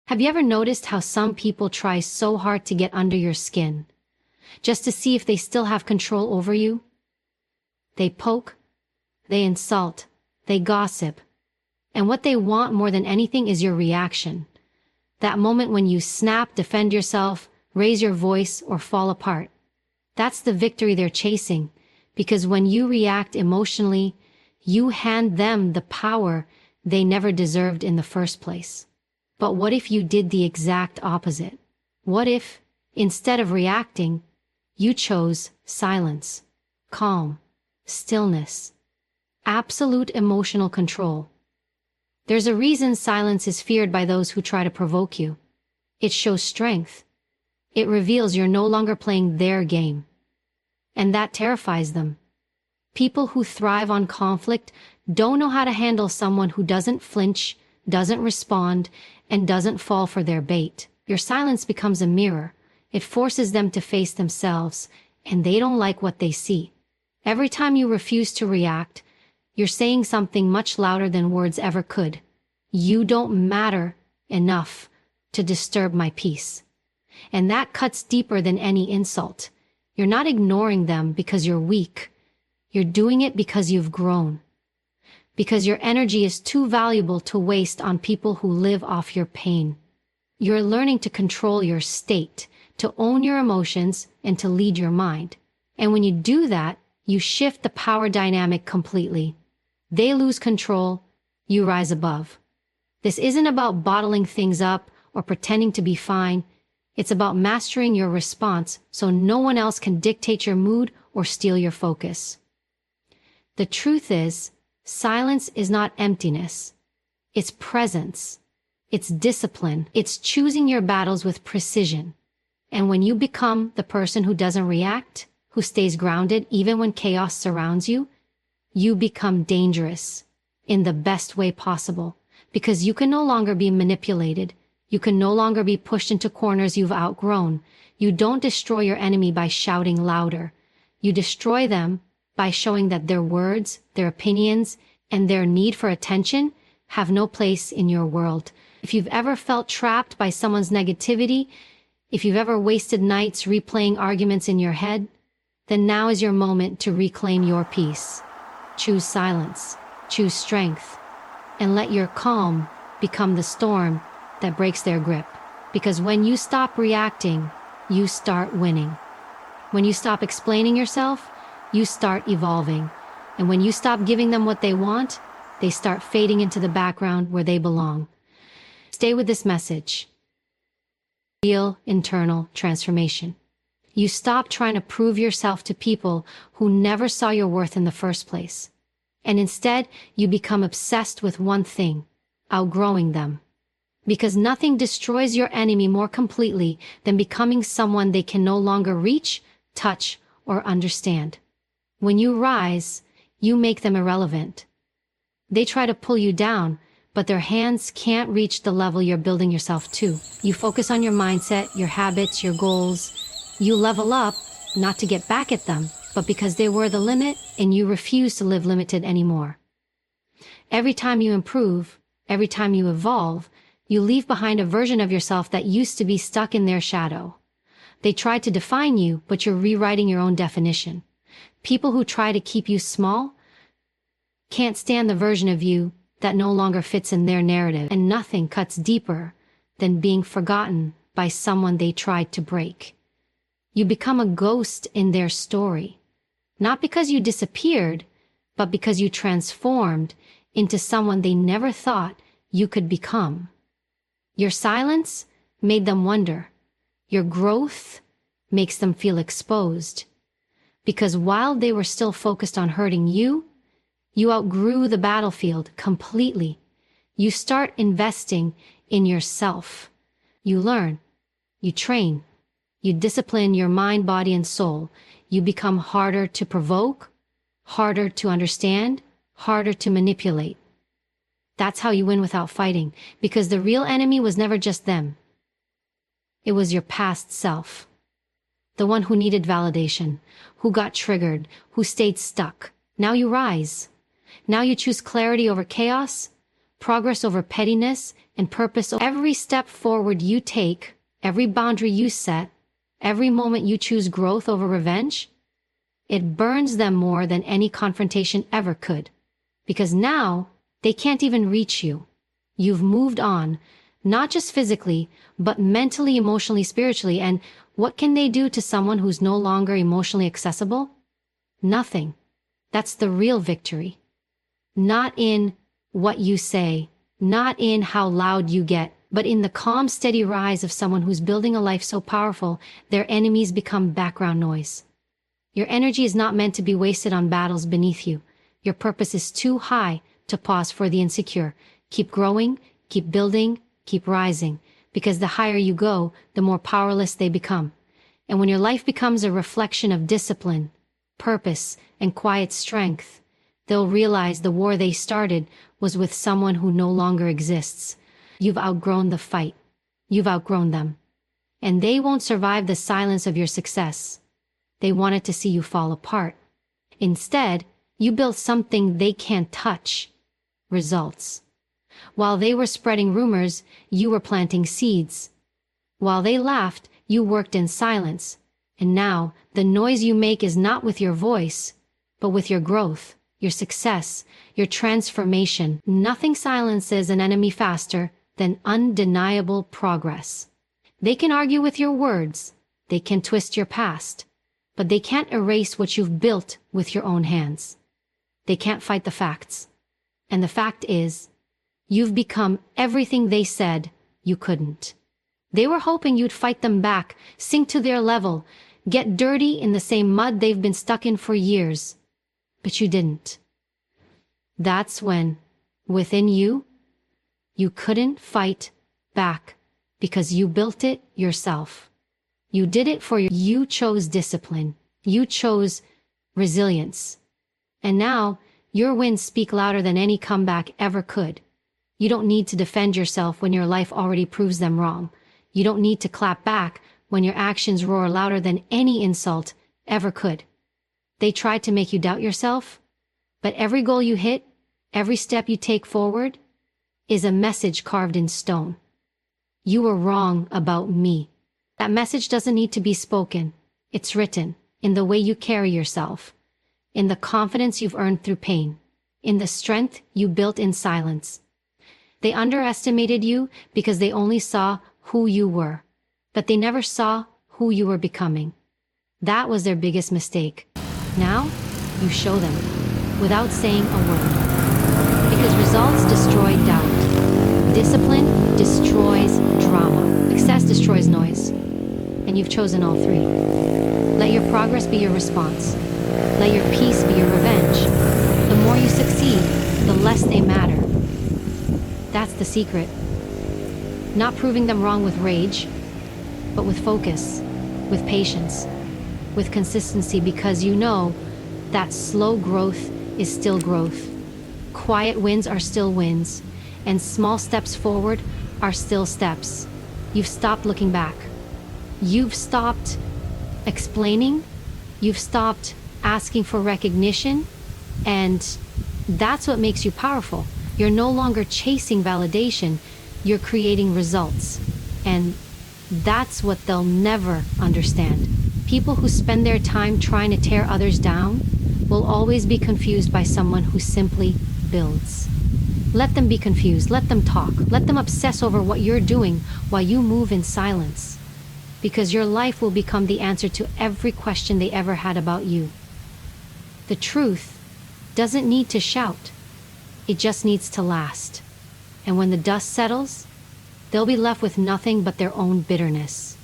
Have you ever noticed how some people try so hard to get under your skin, just to see if they still have control over you? They poke, they insult, they gossip, and what they want more than anything is your reaction. That moment when you snap, defend yourself, raise your voice, or fall apart. That's the victory they're chasing, because when you react emotionally, you hand them the power they never deserved in the first place. But what if you did the exact opposite? What if, instead of reacting, you chose silence, calm, stillness, absolute emotional control? There's a reason silence is feared by those who try to provoke you. It shows strength. It reveals you're no longer playing their game. And that terrifies them. People who thrive on conflict don't know how to handle someone who doesn't flinch, doesn't respond, and doesn't fall for their bait. Your silence becomes a mirror. It forces them to face themselves, and they don't like what they see. Every time you refuse to react, you're saying something much louder than words ever could. You don't matter enough to disturb my peace. And that cuts deeper than any insult. You're not ignoring them because you're weak. You're doing it because you've grown. Because your energy is too valuable to waste on people who live off your pain. You're learning to control your state, to own your emotions, and to lead your mind. And when you do that, you shift the power dynamic completely. They lose control, you rise above. This isn't about bottling things up or pretending to be fine. It's about mastering your response so no one else can dictate your mood or steal your focus. The truth is, silence is not emptiness. It's presence. It's discipline. It's choosing your battles with precision. And when you become the person who doesn't react, who stays grounded even when chaos surrounds you, you become dangerous in the best way possible, because you can no longer be manipulated. You can no longer be pushed into corners you've outgrown. You don't destroy your enemy by shouting louder. You destroy them by showing that their words, their opinions, and their need for attention have no place in your world. If you've ever felt trapped by someone's negativity, if you've ever wasted nights replaying arguments in your head, then now is your moment to reclaim your peace. Choose silence, choose strength, and let your calm become the storm that breaks their grip. Because when you stop reacting, you start winning. When you stop explaining yourself, you start evolving. And when you stop giving them what they want, they start fading into the background where they belong. Stay with this message. Real internal transformation. You stop trying to prove yourself to people who never saw your worth in the first place. And instead, you become obsessed with one thing, outgrowing them. Because nothing destroys your enemy more completely than becoming someone they can no longer reach, touch, or understand. When you rise, you make them irrelevant. They try to pull you down, but their hands can't reach the level you're building yourself to. You focus on your mindset, your habits, your goals. You level up, not to get back at them, but because they were the limit and you refuse to live limited anymore. Every time you improve, every time you evolve, you leave behind a version of yourself that used to be stuck in their shadow. They tried to define you, but you're rewriting your own definition. People who try to keep you small can't stand the version of you that no longer fits in their narrative, and nothing cuts deeper than being forgotten by someone they tried to break. You become a ghost in their story, not because you disappeared, but because you transformed into someone they never thought you could become. Your silence made them wonder. Your growth makes them feel exposed. Because while they were still focused on hurting you, you outgrew the battlefield completely. You start investing in yourself. You learn. You train. You discipline your mind, body, and soul. You become harder to provoke, harder to understand, harder to manipulate. That's how you win without fighting, because the real enemy was never just them. It was your past self. The one who needed validation, who got triggered, who stayed stuck. Now you rise. Now you choose clarity over chaos, progress over pettiness, and purpose over every step forward you take, every boundary you set, every moment you choose growth over revenge. It burns them more than any confrontation ever could. Because now, they can't even reach you. You've moved on, not just physically, but mentally, emotionally, spiritually, and what can they do to someone who's no longer emotionally accessible? Nothing. That's the real victory. Not in what you say, not in how loud you get, but in the calm, steady rise of someone who's building a life so powerful, their enemies become background noise. Your energy is not meant to be wasted on battles beneath you. Your purpose is too high to pause for the insecure. Keep growing, keep building, keep rising, because the higher you go, the more powerless they become. And when your life becomes a reflection of discipline, purpose, and quiet strength, they'll realize the war they started was with someone who no longer exists. You've outgrown the fight. You've outgrown them. And they won't survive the silence of your success. They wanted to see you fall apart. Instead, you built something they can't touch. Results. While they were spreading rumors, you were planting seeds. While they laughed, you worked in silence. And now, the noise you make is not with your voice, but with your growth, your success, your transformation. Nothing silences an enemy faster than undeniable progress. They can argue with your words, they can twist your past, but they can't erase what you've built with your own hands. They can't fight the facts. And the fact is, you've become everything they said you couldn't. They were hoping you'd fight them back, sink to their level, get dirty in the same mud they've been stuck in for years. But you didn't. That's when, within you, you couldn't fight back because you built it yourself. You did it for you chose discipline. You chose resilience. And now, your wins speak louder than any comeback ever could. You don't need to defend yourself when your life already proves them wrong. You don't need to clap back when your actions roar louder than any insult ever could. They tried to make you doubt yourself, but every goal you hit, every step you take forward, is a message carved in stone. You were wrong about me. That message doesn't need to be spoken. It's written in the way you carry yourself, in the confidence you've earned through pain, in the strength you built in silence. They underestimated you because they only saw who you were, but they never saw who you were becoming. That was their biggest mistake. Now, you show them, without saying a word. Because results destroy doubt. Discipline destroys drama. Success destroys noise. And you've chosen all three. Let your progress be your response. Let your peace be your revenge. The more you succeed, the less they matter. That's the secret. Not proving them wrong with rage, but with focus, with patience, with consistency, because you know that slow growth is still growth. Quiet wins are still wins, and small steps forward are still steps. You've stopped looking back. You've stopped explaining. You've stopped asking for recognition, and that's what makes you powerful. You're no longer chasing validation, you're creating results. And that's what they'll never understand. People who spend their time trying to tear others down will always be confused by someone who simply builds. Let them be confused, let them talk, let them obsess over what you're doing while you move in silence. Because your life will become the answer to every question they ever had about you. The truth doesn't need to shout. It just needs to last. And when the dust settles, they'll be left with nothing but their own bitterness.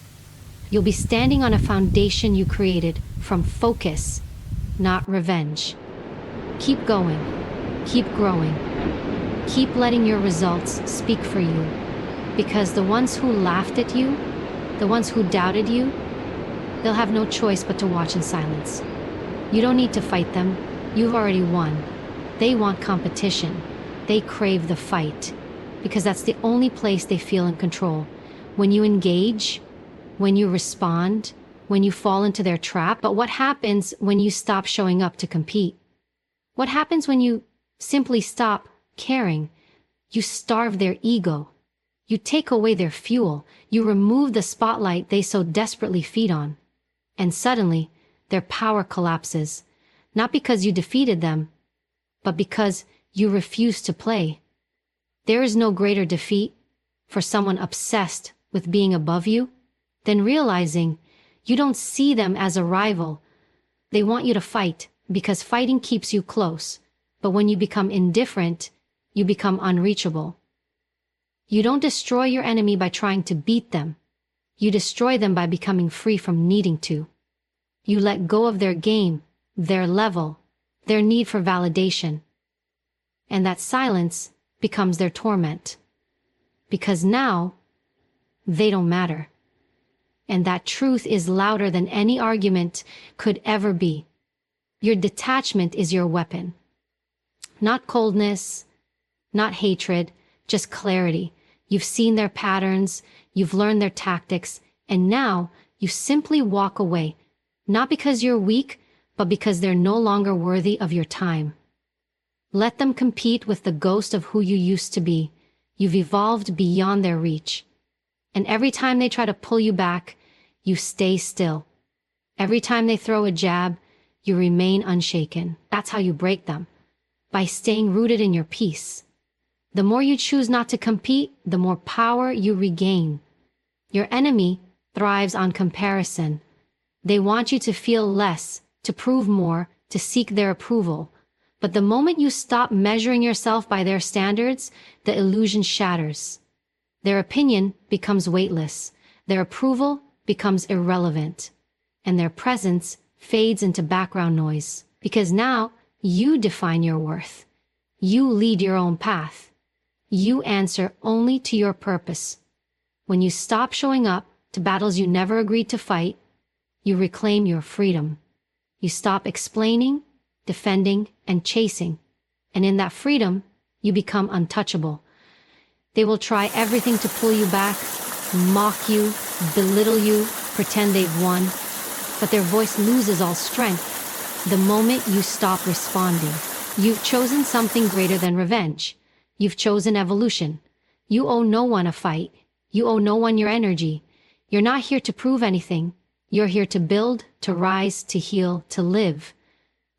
You'll be standing on a foundation you created from focus, not revenge. Keep going. Keep growing. Keep letting your results speak for you. Because the ones who laughed at you, the ones who doubted you, they'll have no choice but to watch in silence. You don't need to fight them. You've already won. They want competition. They crave the fight. Because that's the only place they feel in control. When you engage, when you respond, when you fall into their trap. But what happens when you stop showing up to compete? What happens when you simply stop caring? You starve their ego. You take away their fuel. You remove the spotlight they so desperately feed on. And suddenly, their power collapses. Not because you defeated them, but because you refuse to play. There is no greater defeat for someone obsessed with being above you than realizing you don't see them as a rival. They want you to fight because fighting keeps you close. But when you become indifferent, you become unreachable. You don't destroy your enemy by trying to beat them. You destroy them by becoming free from needing to. You let go of their game, their level, their need for validation. And that silence becomes their torment. Because now, they don't matter. And that truth is louder than any argument could ever be. Your detachment is your weapon. Not coldness, not hatred, just clarity. You've seen their patterns, you've learned their tactics, and now you simply walk away. Not because you're weak, but because they're no longer worthy of your time. Let them compete with the ghost of who you used to be. You've evolved beyond their reach. And every time they try to pull you back, you stay still. Every time they throw a jab, you remain unshaken. That's how you break them. By staying rooted in your peace. The more you choose not to compete, the more power you regain. Your enemy thrives on comparison. They want you to feel less, to prove more, to seek their approval. But the moment you stop measuring yourself by their standards, the illusion shatters. Their opinion becomes weightless. Their approval becomes irrelevant. And their presence fades into background noise. Because now, you define your worth. You lead your own path. You answer only to your purpose. When you stop showing up to battles you never agreed to fight, you reclaim your freedom. You stop explaining, defending, and chasing. And in that freedom, you become untouchable. They will try everything to pull you back, mock you, belittle you, pretend they've won. But their voice loses all strength the moment you stop responding. You've chosen something greater than revenge. You've chosen evolution. You owe no one a fight. You owe no one your energy. You're not here to prove anything. You're here to build, to rise, to heal, to live.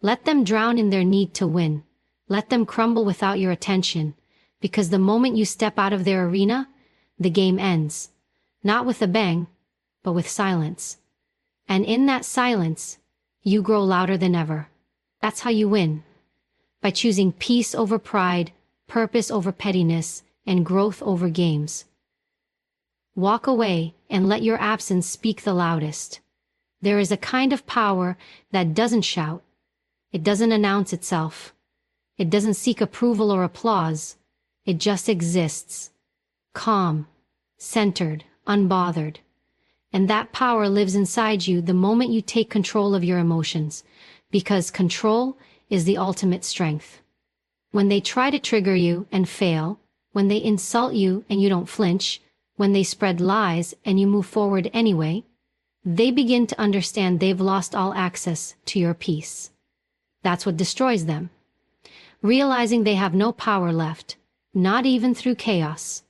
Let them drown in their need to win. Let them crumble without your attention. Because the moment you step out of their arena, the game ends. Not with a bang, but with silence. And in that silence, you grow louder than ever. That's how you win. By choosing peace over pride, purpose over pettiness, and growth over games. Walk away and let your absence speak the loudest. There is a kind of power that doesn't shout. It doesn't announce itself. It doesn't seek approval or applause. It just exists. Calm, centered, unbothered. And that power lives inside you the moment you take control of your emotions, because control is the ultimate strength. When they try to trigger you and fail, when they insult you and you don't flinch, when they spread lies and you move forward anyway, they begin to understand they've lost all access to your peace. That's what destroys them. Realizing they have no power left, not even through chaos.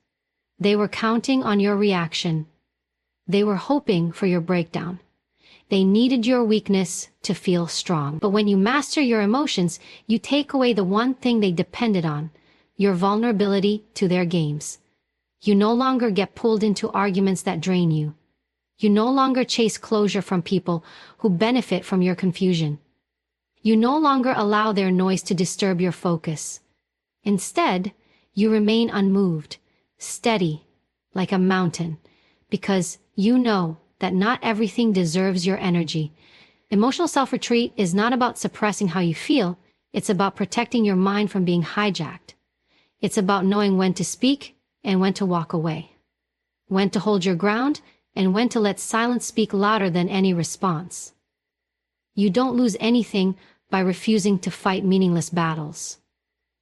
They were counting on your reaction. They were hoping for your breakdown. They needed your weakness to feel strong. But when you master your emotions, you take away the one thing they depended on, your vulnerability to their games. You no longer get pulled into arguments that drain you. You no longer chase closure from people who benefit from your confusion. You no longer allow their noise to disturb your focus. Instead, you remain unmoved, steady, like a mountain, because you know that not everything deserves your energy. Emotional self-retreat is not about suppressing how you feel, it's about protecting your mind from being hijacked. It's about knowing when to speak and when to walk away. When to hold your ground and when to let silence speak louder than any response. You don't lose anything by refusing to fight meaningless battles.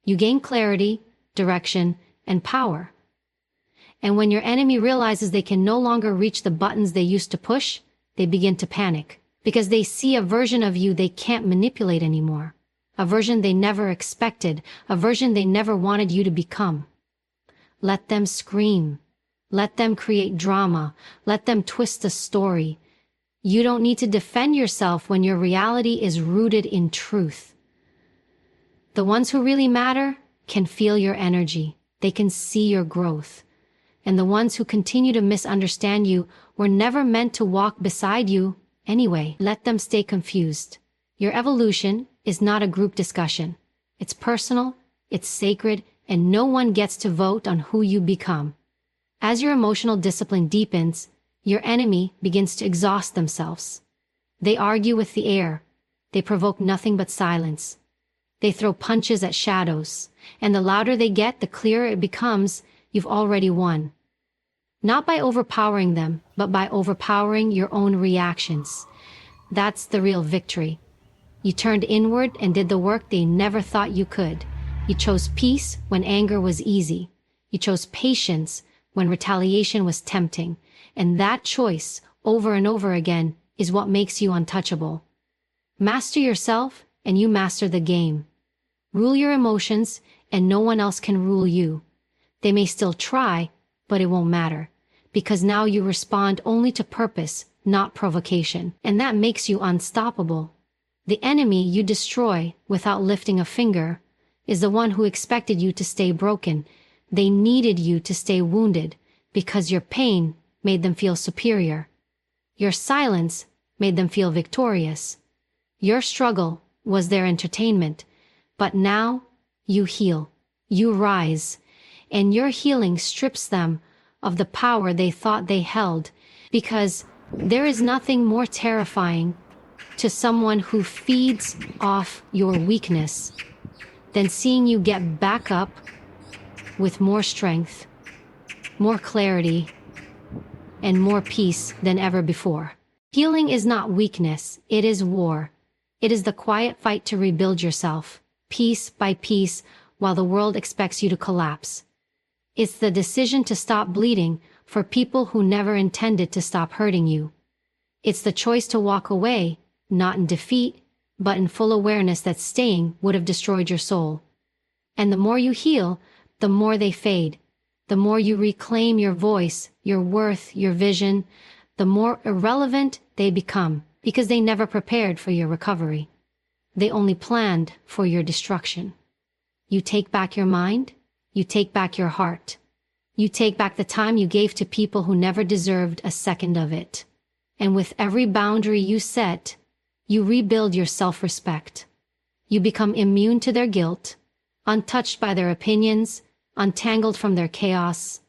You gain clarity, direction, and power. And when your enemy realizes they can no longer reach the buttons they used to push, they begin to panic, because they see a version of you they can't manipulate anymore. A version they never expected, a version they never wanted you to become. Let them scream. Let them create drama. Let them twist the story. You don't need to defend yourself when your reality is rooted in truth. The ones who really matter can feel your energy. They can see your growth. And the ones who continue to misunderstand you were never meant to walk beside you anyway. Let them stay confused. Your evolution is not a group discussion. It's personal, it's sacred, and no one gets to vote on who you become. As your emotional discipline deepens, your enemy begins to exhaust themselves. They argue with the air. They provoke nothing but silence. They throw punches at shadows, and the louder they get, the clearer it becomes you've already won. Not by overpowering them, but by overpowering your own reactions. That's the real victory. You turned inward and did the work they never thought you could. You chose peace when anger was easy. You chose patience when retaliation was tempting. And that choice, over and over again, is what makes you untouchable. Master yourself, and you master the game. Rule your emotions, and no one else can rule you. They may still try, but it won't matter, because now you respond only to purpose, not provocation, and that makes you unstoppable. The enemy you destroy without lifting a finger is the one who expected you to stay broken. They needed you to stay wounded, because your pain made them feel superior. Your silence made them feel victorious. Your struggle was their entertainment. But now, you heal, you rise, and your healing strips them of the power they thought they held, because there is nothing more terrifying to someone who feeds off your weakness than seeing you get back up with more strength, more clarity, and more peace than ever before. Healing is not weakness, it is war. It is the quiet fight to rebuild yourself, piece by piece, while the world expects you to collapse. It's the decision to stop bleeding for people who never intended to stop hurting you. It's the choice to walk away, not in defeat, but in full awareness that staying would have destroyed your soul. And the more you heal, the more they fade. The more you reclaim your voice, your worth, your vision, the more irrelevant they become, because they never prepared for your recovery. They only planned for your destruction. You take back your mind, you take back your heart. You take back the time you gave to people who never deserved a second of it. And with every boundary you set, you rebuild your self-respect. You become immune to their guilt, untouched by their opinions, untangled from their chaos.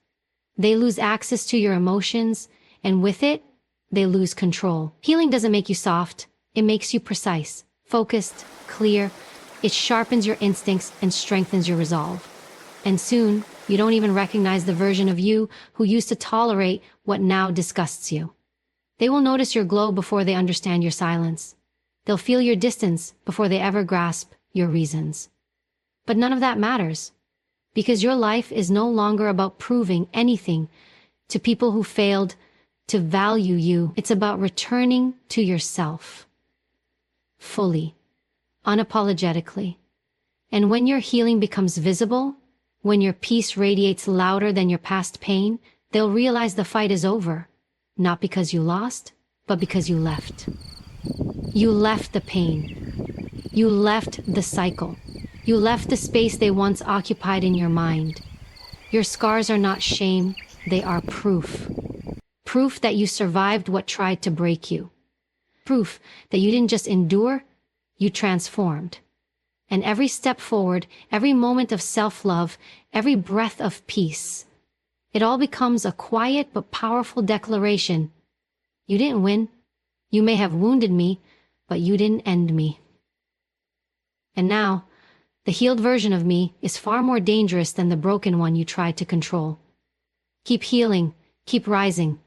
They lose access to your emotions, and with it, they lose control. Healing doesn't make you soft, it makes you precise, focused, clear. It sharpens your instincts and strengthens your resolve. And soon, you don't even recognize the version of you who used to tolerate what now disgusts you. They will notice your glow before they understand your silence. They'll feel your distance before they ever grasp your reasons. But none of that matters, because your life is no longer about proving anything to people who failed to value you. It's about returning to yourself, fully, unapologetically. And when your healing becomes visible, when your peace radiates louder than your past pain, they'll realize the fight is over, not because you lost, but because you left. You left the pain. You left the cycle. You left the space they once occupied in your mind. Your scars are not shame, they are proof. Proof that you survived what tried to break you. Proof that you didn't just endure, you transformed. And every step forward, every moment of self-love, every breath of peace, it all becomes a quiet but powerful declaration. You didn't win. You may have wounded me, but you didn't end me. And now, the healed version of me is far more dangerous than the broken one you tried to control. Keep healing, keep rising.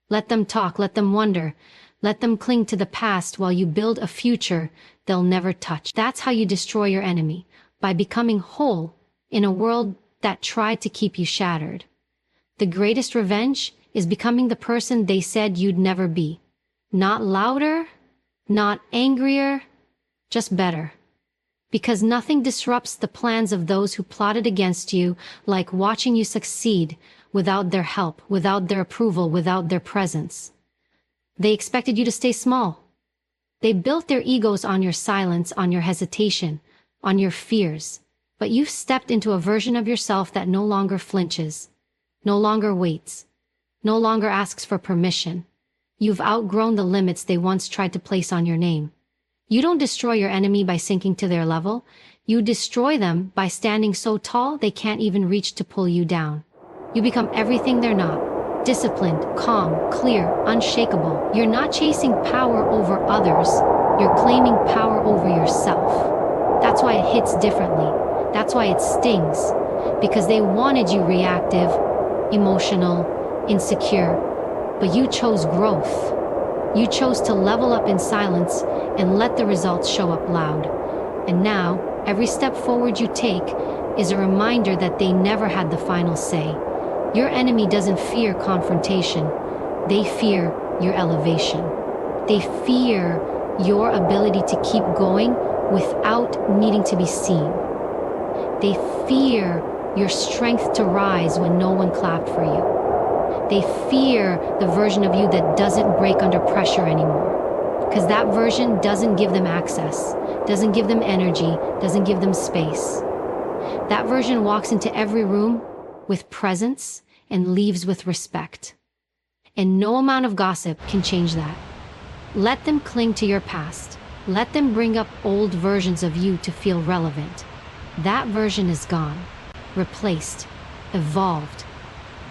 Let them talk, let them wonder, let them cling to the past while you build a future they'll never touch. That's how you destroy your enemy, by becoming whole in a world that tried to keep you shattered. The greatest revenge is becoming the person they said you'd never be. Not louder, not angrier, just better. Because nothing disrupts the plans of those who plotted against you like watching you succeed without their help, without their approval, without their presence. They expected you to stay small. They built their egos on your silence, on your hesitation, on your fears. But you've stepped into a version of yourself that no longer flinches, no longer waits, no longer asks for permission. You've outgrown the limits they once tried to place on your name. You don't destroy your enemy by sinking to their level. You destroy them by standing so tall they can't even reach to pull you down. You become everything they're not. Disciplined, calm, clear, unshakable. You're not chasing power over others. You're claiming power over yourself. That's why it hits differently. That's why it stings. Because they wanted you reactive, emotional, insecure. But you chose growth. You chose to level up in silence and let the results show up loud. And now, every step forward you take is a reminder that they never had the final say. Your enemy doesn't fear confrontation. They fear your elevation. They fear your ability to keep going without needing to be seen. They fear your strength to rise when no one clapped for you. They fear the version of you that doesn't break under pressure anymore. Because that version doesn't give them access, doesn't give them energy, doesn't give them space. That version walks into every room with presence and leaves with respect. And no amount of gossip can change that. Let them cling to your past. Let them bring up old versions of you to feel relevant. That version is gone, replaced, evolved.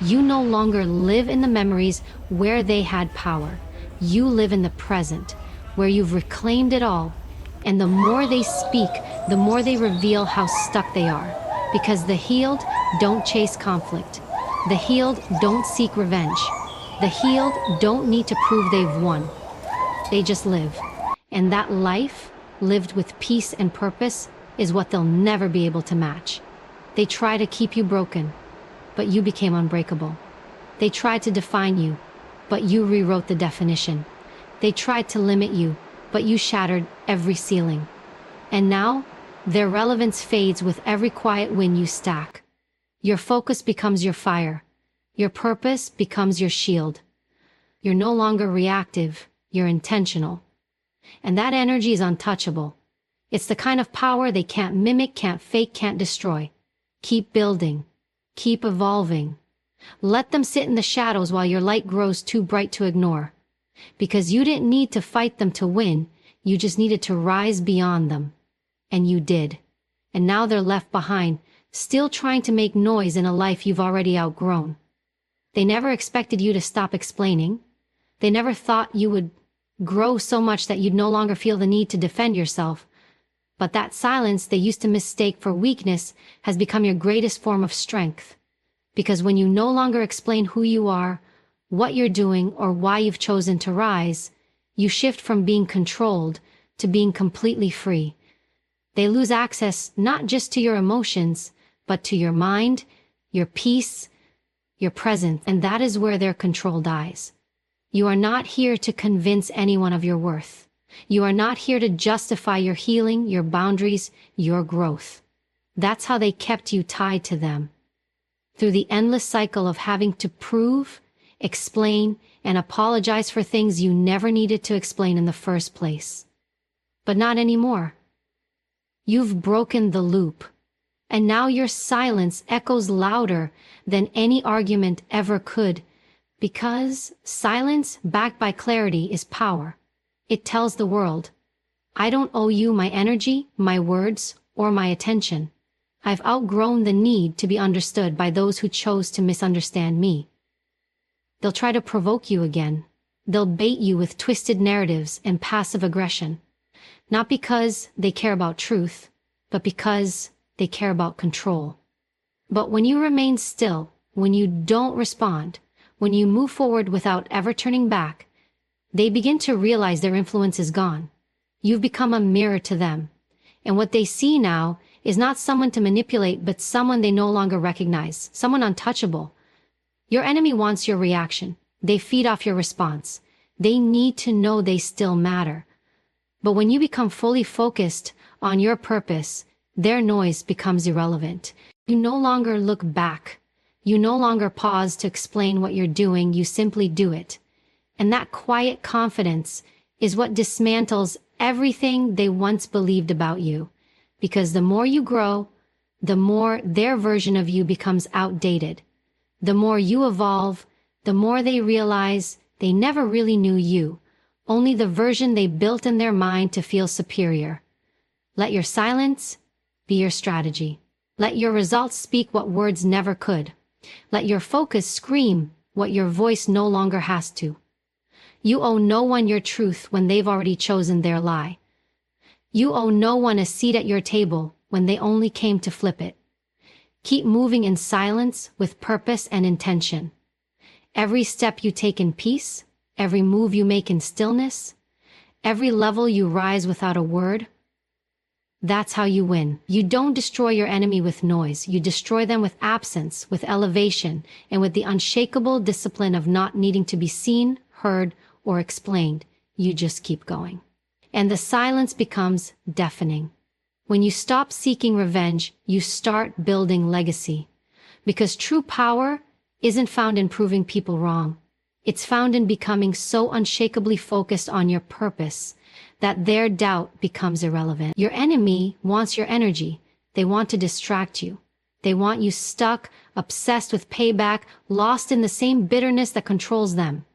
You no longer live in the memories where they had power. You live in the present, where you've reclaimed it all. And the more they speak, the more they reveal how stuck they are. Because the healed don't chase conflict. The healed don't seek revenge. The healed don't need to prove they've won. They just live. And that life, lived with peace and purpose, is what they'll never be able to match. They try to keep you broken, but you became unbreakable. They tried to define you, but you rewrote the definition. They tried to limit you, but you shattered every ceiling. And now, their relevance fades with every quiet win you stack. Your focus becomes your fire. Your purpose becomes your shield. You're no longer reactive, you're intentional. And that energy is untouchable. It's the kind of power they can't mimic, can't fake, can't destroy. Keep building. Keep evolving. Let them sit in the shadows while your light grows too bright to ignore. Because you didn't need to fight them to win, you just needed to rise beyond them. And you did. And now they're left behind, still trying to make noise in a life you've already outgrown. They never expected you to stop explaining. They never thought you would grow so much that you'd no longer feel the need to defend yourself. But that silence they used to mistake for weakness has become your greatest form of strength. Because when you no longer explain who you are, what you're doing, or why you've chosen to rise, you shift from being controlled to being completely free. They lose access not just to your emotions, but to your mind, your peace, your presence, and that is where their control dies. You are not here to convince anyone of your worth. You are not here to justify your healing, your boundaries, your growth. That's how they kept you tied to them. Through the endless cycle of having to prove, explain, and apologize for things you never needed to explain in the first place. But not anymore. You've broken the loop. And now your silence echoes louder than any argument ever could, because silence backed by clarity is power. It tells the world, I don't owe you my energy, my words, or my attention. I've outgrown the need to be understood by those who chose to misunderstand me. They'll try to provoke you again. They'll bait you with twisted narratives and passive aggression. Not because they care about truth, but because they care about control. But when you remain still, when you don't respond, when you move forward without ever turning back, they begin to realize their influence is gone. You've become a mirror to them. And what they see now is not someone to manipulate, but someone they no longer recognize, someone untouchable. Your enemy wants your reaction. They feed off your response. They need to know they still matter. But when you become fully focused on your purpose, their noise becomes irrelevant. You no longer look back. You no longer pause to explain what you're doing, you simply do it. And that quiet confidence is what dismantles everything they once believed about you. Because the more you grow, the more their version of you becomes outdated. The more you evolve, the more they realize they never really knew you, only the version they built in their mind to feel superior. Let your silence be your strategy. Let your results speak what words never could. Let your focus scream what your voice no longer has to. You owe no one your truth when they've already chosen their lie. You owe no one a seat at your table when they only came to flip it. Keep moving in silence with purpose and intention. Every step you take in peace, every move you make in stillness, every level you rise without a word, that's how you win. You don't destroy your enemy with noise. You destroy them with absence, with elevation, and with the unshakable discipline of not needing to be seen, heard, or explained. You just keep going. And the silence becomes deafening. When you stop seeking revenge, you start building legacy. Because true power isn't found in proving people wrong. It's found in becoming so unshakably focused on your purpose that their doubt becomes irrelevant. Your enemy wants your energy. They want to distract you. They want you stuck, obsessed with payback, lost in the same bitterness that controls them.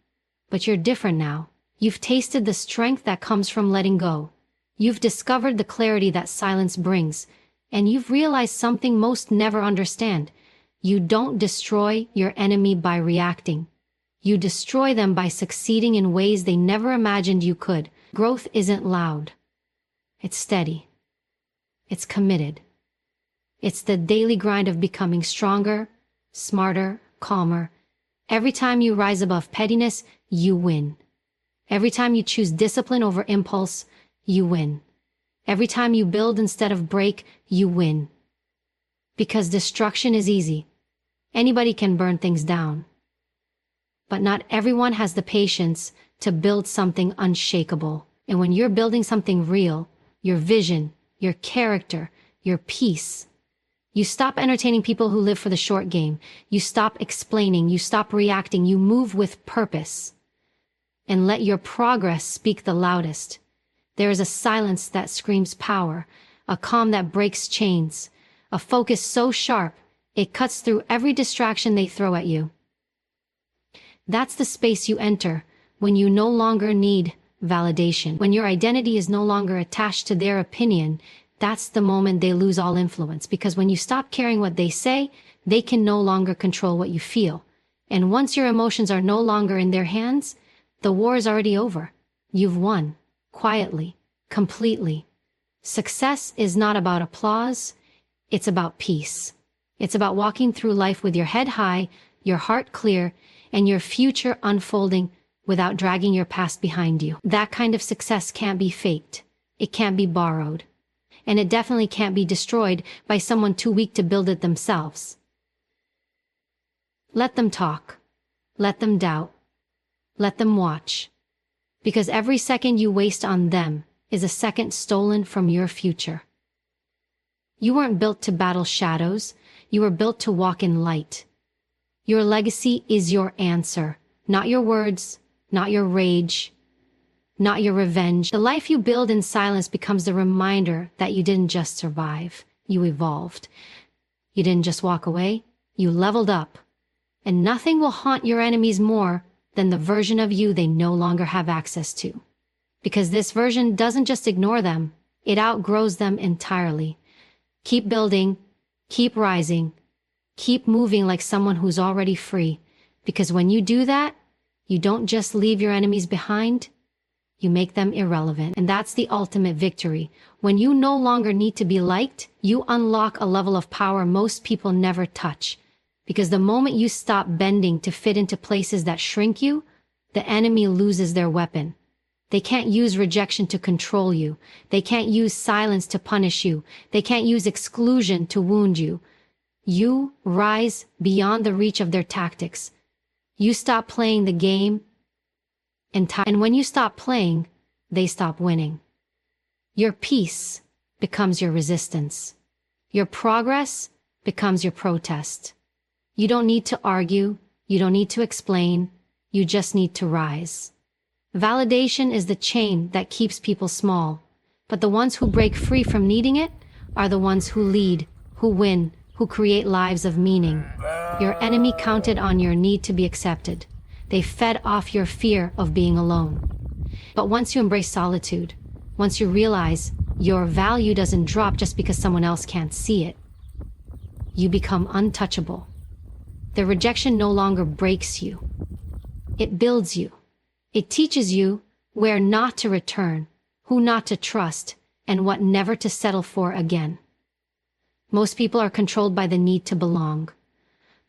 But you're different now. You've tasted the strength that comes from letting go. You've discovered the clarity that silence brings, and you've realized something most never understand. You don't destroy your enemy by reacting. You destroy them by succeeding in ways they never imagined you could. Growth isn't loud. It's steady. It's committed. It's the daily grind of becoming stronger, smarter, calmer. Every time you rise above pettiness, you win. Every time you choose discipline over impulse, you win. Every time you build instead of break, you win. Because destruction is easy. Anybody can burn things down. But not everyone has the patience to build something unshakable. And when you're building something real, your vision, your character, your peace, you stop entertaining people who live for the short game. You stop explaining, you stop reacting, you move with purpose. And let your progress speak the loudest. There is a silence that screams power, a calm that breaks chains, a focus so sharp, it cuts through every distraction they throw at you. That's the space you enter when you no longer need validation. When your identity is no longer attached to their opinion, that's the moment they lose all influence. Because when you stop caring what they say, they can no longer control what you feel. And once your emotions are no longer in their hands, the war is already over. You've won. Quietly. Completely. Success is not about applause. It's about peace. It's about walking through life with your head high, your heart clear, and your future unfolding without dragging your past behind you. That kind of success can't be faked. It can't be borrowed. And it definitely can't be destroyed by someone too weak to build it themselves. Let them talk. Let them doubt. Let them watch. Because every second you waste on them is a second stolen from your future. You weren't built to battle shadows. You were built to walk in light. Your legacy is your answer, not your words, not your rage, not your revenge. The life you build in silence becomes the reminder that you didn't just survive, you evolved. You didn't just walk away, you leveled up. And nothing will haunt your enemies more than the version of you they no longer have access to. Because this version doesn't just ignore them, it outgrows them entirely. Keep building, keep rising, keep moving like someone who's already free. Because when you do that, you don't just leave your enemies behind, you make them irrelevant. And that's the ultimate victory. When you no longer need to be liked, you unlock a level of power most people never touch. Because the moment you stop bending to fit into places that shrink you, the enemy loses their weapon. They can't use rejection to control you. They can't use silence to punish you. They can't use exclusion to wound you. You rise beyond the reach of their tactics. You stop playing the game, and when you stop playing, they stop winning. Your peace becomes your resistance. Your progress becomes your protest. You don't need to argue, you don't need to explain, you just need to rise. Validation is the chain that keeps people small, but the ones who break free from needing it are the ones who lead, who win, who create lives of meaning. Your enemy counted on your need to be accepted. They fed off your fear of being alone. But once you embrace solitude, once you realize your value doesn't drop just because someone else can't see it, you become untouchable. The rejection no longer breaks you. It builds you. It teaches you where not to return, who not to trust, and what never to settle for again. Most people are controlled by the need to belong.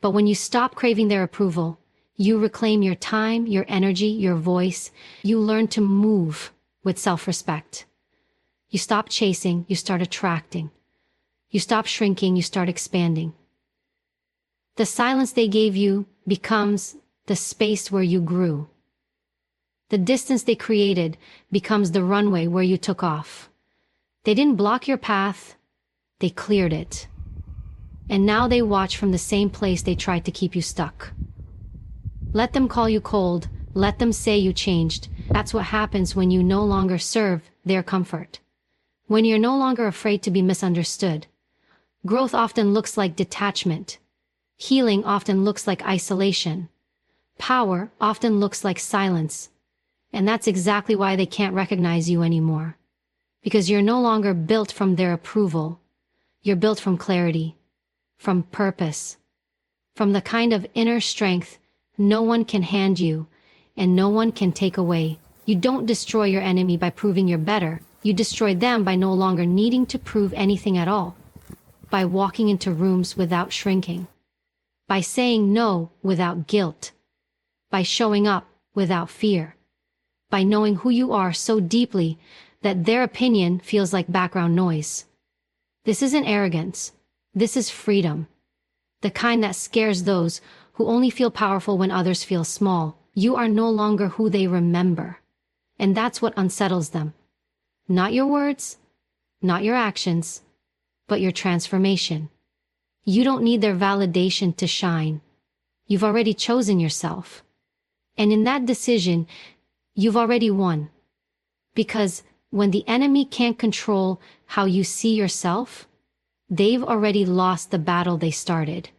But when you stop craving their approval, you reclaim your time, your energy, your voice. You learn to move with self-respect. You stop chasing, you start attracting. You stop shrinking, you start expanding. The silence they gave you becomes the space where you grew. The distance they created becomes the runway where you took off. They didn't block your path, they cleared it. And now they watch from the same place they tried to keep you stuck. Let them call you cold, let them say you changed. That's what happens when you no longer serve their comfort. When you're no longer afraid to be misunderstood. Growth often looks like detachment. Healing often looks like isolation. Power often looks like silence. And that's exactly why they can't recognize you anymore. Because you're no longer built from their approval. You're built from clarity, from purpose, from the kind of inner strength no one can hand you and no one can take away. You don't destroy your enemy by proving you're better. You destroy them by no longer needing to prove anything at all. By walking into rooms without shrinking. By saying no without guilt. By showing up without fear. By knowing who you are so deeply that their opinion feels like background noise. This isn't arrogance. This is freedom. The kind that scares those who only feel powerful when others feel small. You are no longer who they remember. And that's what unsettles them. Not your words, not your actions, but your transformation. You don't need their validation to shine. You've already chosen yourself. And in that decision, you've already won. Because when the enemy can't control how you see yourself, they've already lost the battle they started.